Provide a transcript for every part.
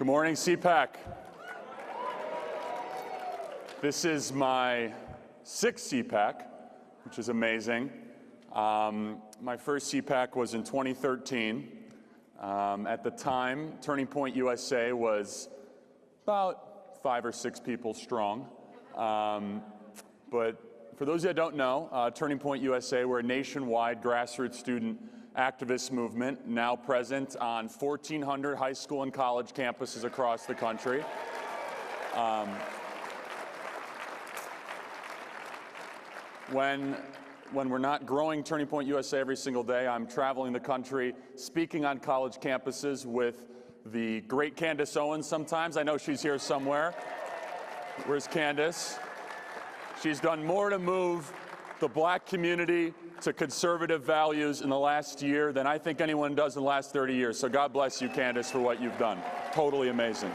Good morning, CPAC. This is my sixth CPAC, which is amazing. My first CPAC was in 2013. At the time, Turning Point USA was about 5 or 6 people strong. But for those that don't know, Turning Point USA, we're a nationwide grassroots student activist movement, now present on 1,400 high school and college campuses across the country. When we're not growing Turning Point USA every single day, I'm traveling the country, speaking on college campuses with the great Candace Owens sometimes. I know she's here somewhere. Where's Candace? She's done more to move the black community to conservative values in the last year than I think anyone does in the last 30 years. So God bless you, Candace, for what you've done. Totally amazing.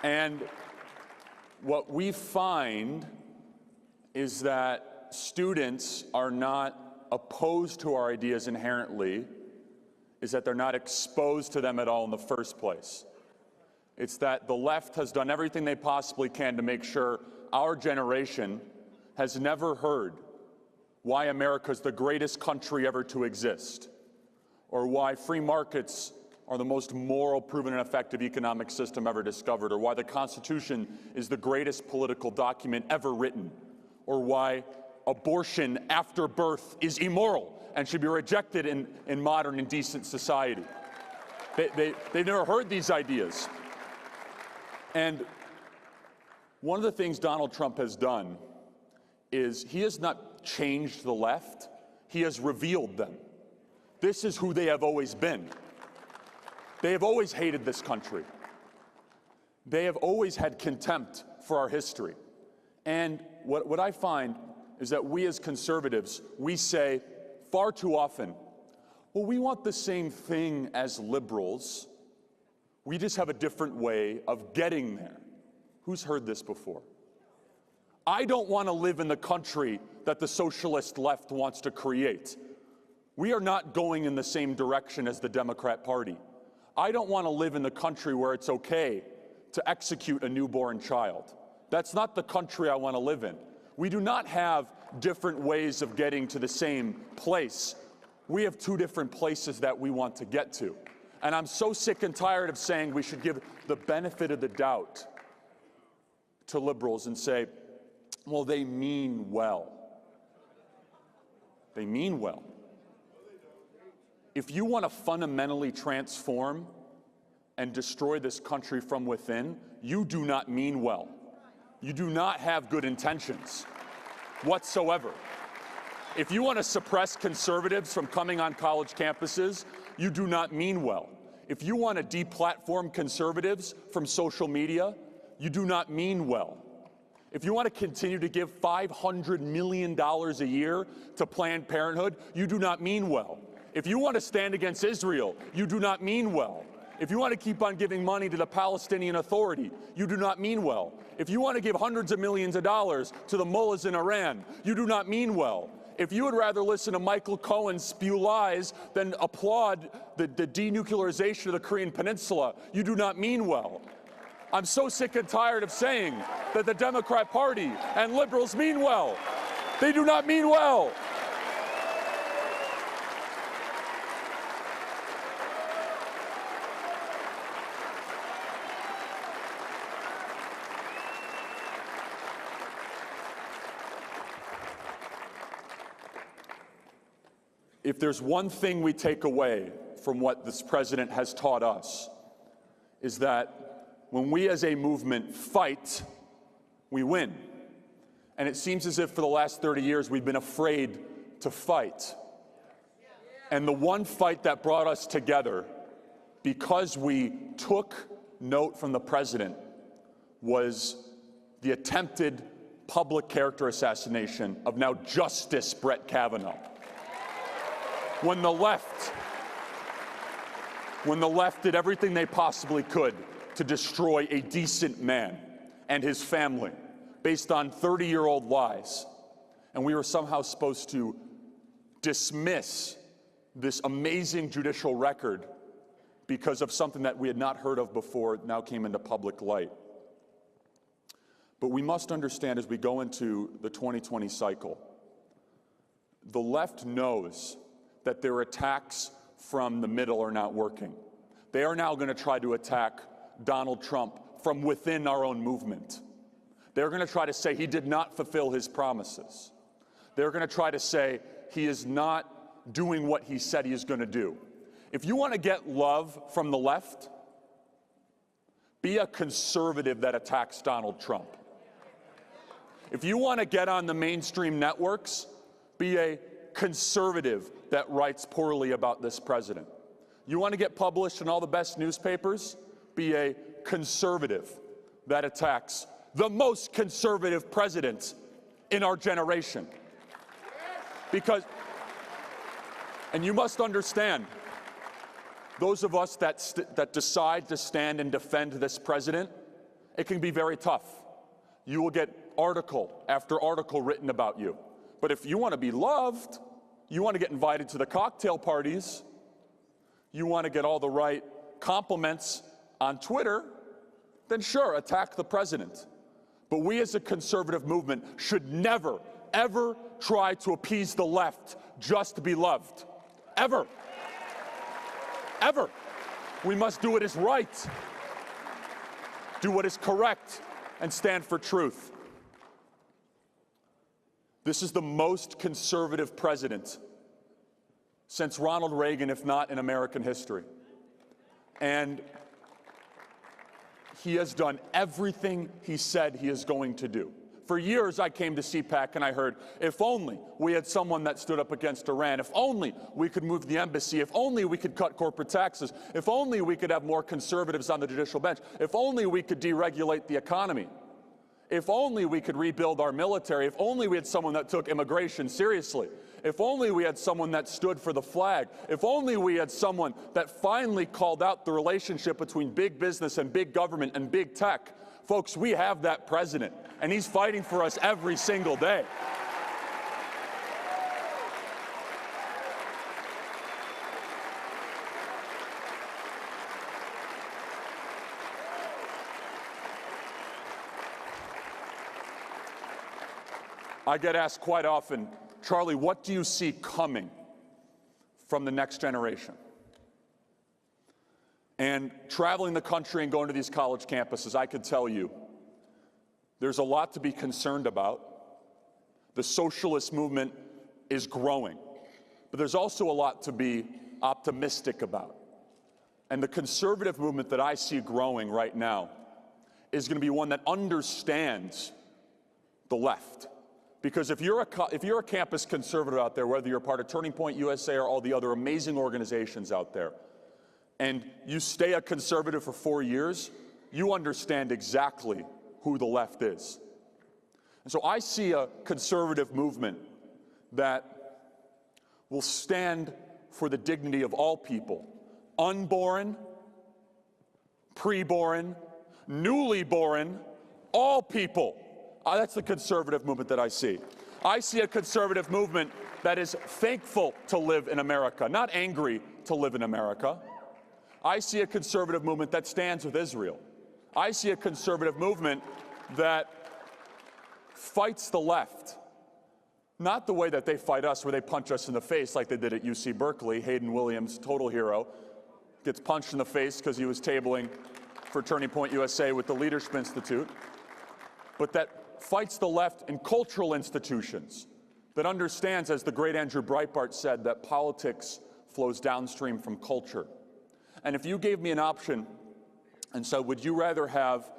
And what we find is that students are not opposed to our ideas inherently, is that they're not exposed to them at all in the first place. It's that the left has done everything they possibly can to make sure our generation has never heard why America's the greatest country ever to exist, or why free markets are the most moral, proven, and effective economic system ever discovered, or why the Constitution is the greatest political document ever written, or why abortion after birth is immoral and should be rejected in modern and decent society. They've never heard these ideas. And one of the things Donald Trump has done is he has not changed the left, he has revealed them. This is who they have always been. They have always hated this country. They have always had contempt for our history. And what I find is that we as conservatives, we say far too often, well, we want the same thing as liberals. We just have a different way of getting there. Who's heard this before? I don't want to live in the country that the socialist left wants to create. We are not going in the same direction as the Democrat Party. I don't want to live in the country where it's okay to execute a newborn child. That's not the country I want to live in. We do not have different ways of getting to the same place. We have two different places that we want to get to. And I'm so sick and tired of saying we should give the benefit of the doubt to liberals and say, well, they mean well. They mean well. If you want to fundamentally transform and destroy this country from within, you do not mean well. You do not have good intentions whatsoever. If you want to suppress conservatives from coming on college campuses, you do not mean well. If you want to deplatform conservatives from social media, you do not mean well. If you want to continue to give $500 million a year to Planned Parenthood, you do not mean well. If you want to stand against Israel, you do not mean well. If you want to keep on giving money to the Palestinian Authority, you do not mean well. If you want to give hundreds of millions of dollars to the mullahs in Iran, you do not mean well. If you would rather listen to Michael Cohen spew lies than applaud the denuclearization of the Korean Peninsula, you do not mean well. I'm so sick and tired of saying that the Democrat Party and liberals mean well. They do not mean well. If there's one thing we take away from what this president has taught us, is that when we as a movement fight, we win. And it seems as if for the last 30 years we've been afraid to fight. And the one fight that brought us together, because we took note from the president, was the attempted public character assassination of now Justice Brett Kavanaugh. When the left did everything they possibly could to destroy a decent man and his family based on 30-year-old lies, and we were somehow supposed to dismiss this amazing judicial record because of something that we had not heard of before now came into public light. But we must understand as we go into the 2020 cycle, the left knows that their attacks from the middle are not working. They are now going to try to attack Donald Trump from within our own movement. They're going to try to say he did not fulfill his promises. They're going to try to say he is not doing what he said he is going to do. If you want to get love from the left, be a conservative that attacks Donald Trump. If you want to get on the mainstream networks, be a conservative that writes poorly about this president. You want to get published in all the best newspapers, be a conservative that attacks the most conservative president in our generation. Because, and you must understand, those of us that decide to stand and defend this president, it can be very tough. You will get article after article written about you. But if you want to be loved, you want to get invited to the cocktail parties, you want to get all the right compliments on Twitter, then sure, attack the president. But we as a conservative movement should never, ever try to appease the left just to be loved. Ever. Ever. We must do what is right, do what is correct, and stand for truth. This is the most conservative president since Ronald Reagan, if not in American history. And he has done everything he said he is going to do. For years, I came to CPAC and I heard, if only we had someone that stood up against Iran, if only we could move the embassy, if only we could cut corporate taxes, if only we could have more conservatives on the judicial bench, if only we could deregulate the economy, if only we could rebuild our military, if only we had someone that took immigration seriously, if only we had someone that stood for the flag, if only we had someone that finally called out the relationship between big business and big government and big tech. Folks, we have that president, and he's fighting for us every single day. I get asked quite often, Charlie, what do you see coming from the next generation? And traveling the country and going to these college campuses, I can tell you, there's a lot to be concerned about. The socialist movement is growing, but there's also a lot to be optimistic about. And the conservative movement that I see growing right now is going to be one that understands the left. Because if you're a campus conservative out there, whether you're part of Turning Point USA or all the other amazing organizations out there, and you stay a conservative for 4 years, you understand exactly who the left is. And so I see a conservative movement that will stand for the dignity of all people, unborn, preborn, newly born, all people. That's the conservative movement that I see. I see a conservative movement that is thankful to live in America, not angry to live in America. I see a conservative movement that stands with Israel. I see a conservative movement that fights the left, not the way that they fight us, where they punch us in the face like they did at UC Berkeley. Hayden Williams, total hero, gets punched in the face because he was tabling for Turning Point USA with the Leadership Institute, but that fights the left in cultural institutions, that understands, as the great Andrew Breitbart said, that politics flows downstream from culture. And if you gave me an option and said, would you rather have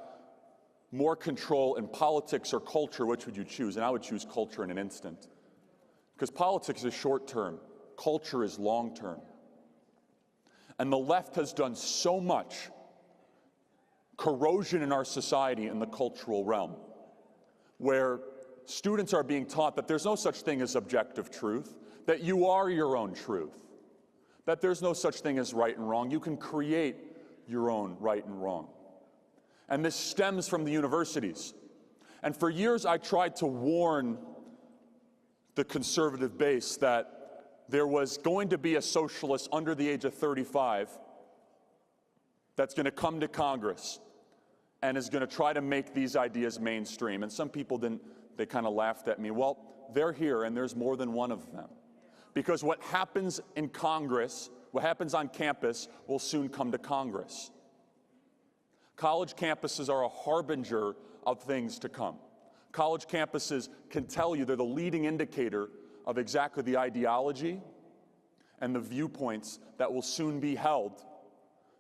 more control in politics or culture, which would you choose? And I would choose culture in an instant. Because politics is short-term, culture is long-term. And the left has done so much corrosion in our society in the cultural realm, where students are being taught that there's no such thing as objective truth, that you are your own truth, that there's no such thing as right and wrong. You can create your own right and wrong. And this stems from the universities. And for years I tried to warn the conservative base that there was going to be a socialist under the age of 35 that's going to come to Congress and is going to try to make these ideas mainstream. And some people didn't, they kind of laughed at me. Well, they're here, and there's more than one of them. Because what happens in Congress, what happens on campus, will soon come to Congress. College campuses are a harbinger of things to come. College campuses can tell you, they're the leading indicator of exactly the ideology and the viewpoints that will soon be held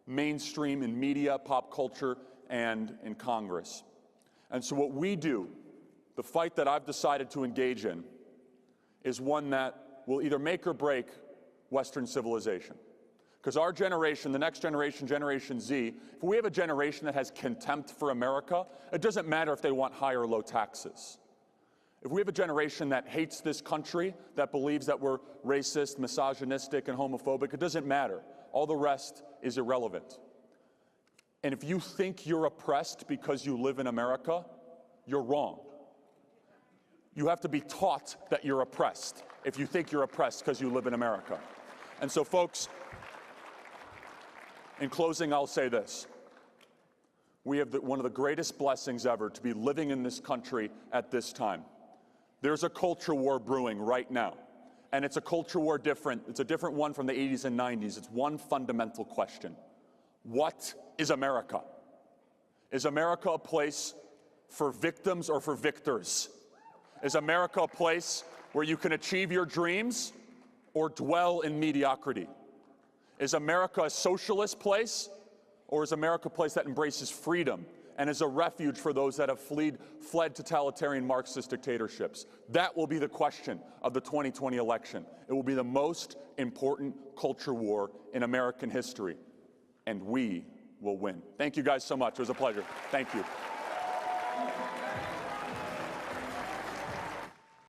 mainstream in media, pop culture, and in Congress. And so what we do, the fight that I've decided to engage in, is one that will either make or break Western civilization. Because our generation, the next generation, Generation Z, if we have a generation that has contempt for America, it doesn't matter if they want high or low taxes. If we have a generation that hates this country, that believes that we're racist, misogynistic, and homophobic, it doesn't matter. All the rest is irrelevant. And if you think you're oppressed because you live in America, you're wrong. You have to be taught that you're oppressed if you think you're oppressed because you live in America. And so, folks, in closing, I'll say this. We have one of the greatest blessings ever to be living in this country at this time. There's a culture war brewing right now. And it's a culture war different. It's a different one from the 80s and 90s. It's one fundamental question. What is America? Is America a place for victims or for victors? Is America a place where you can achieve your dreams or dwell in mediocrity? Is America a socialist place, or is America a place that embraces freedom and is a refuge for those that have fled totalitarian Marxist dictatorships? That will be the question of the 2020 election. It will be the most important culture war in American history, and we will win. Thank you guys so much. It was a pleasure. Thank you.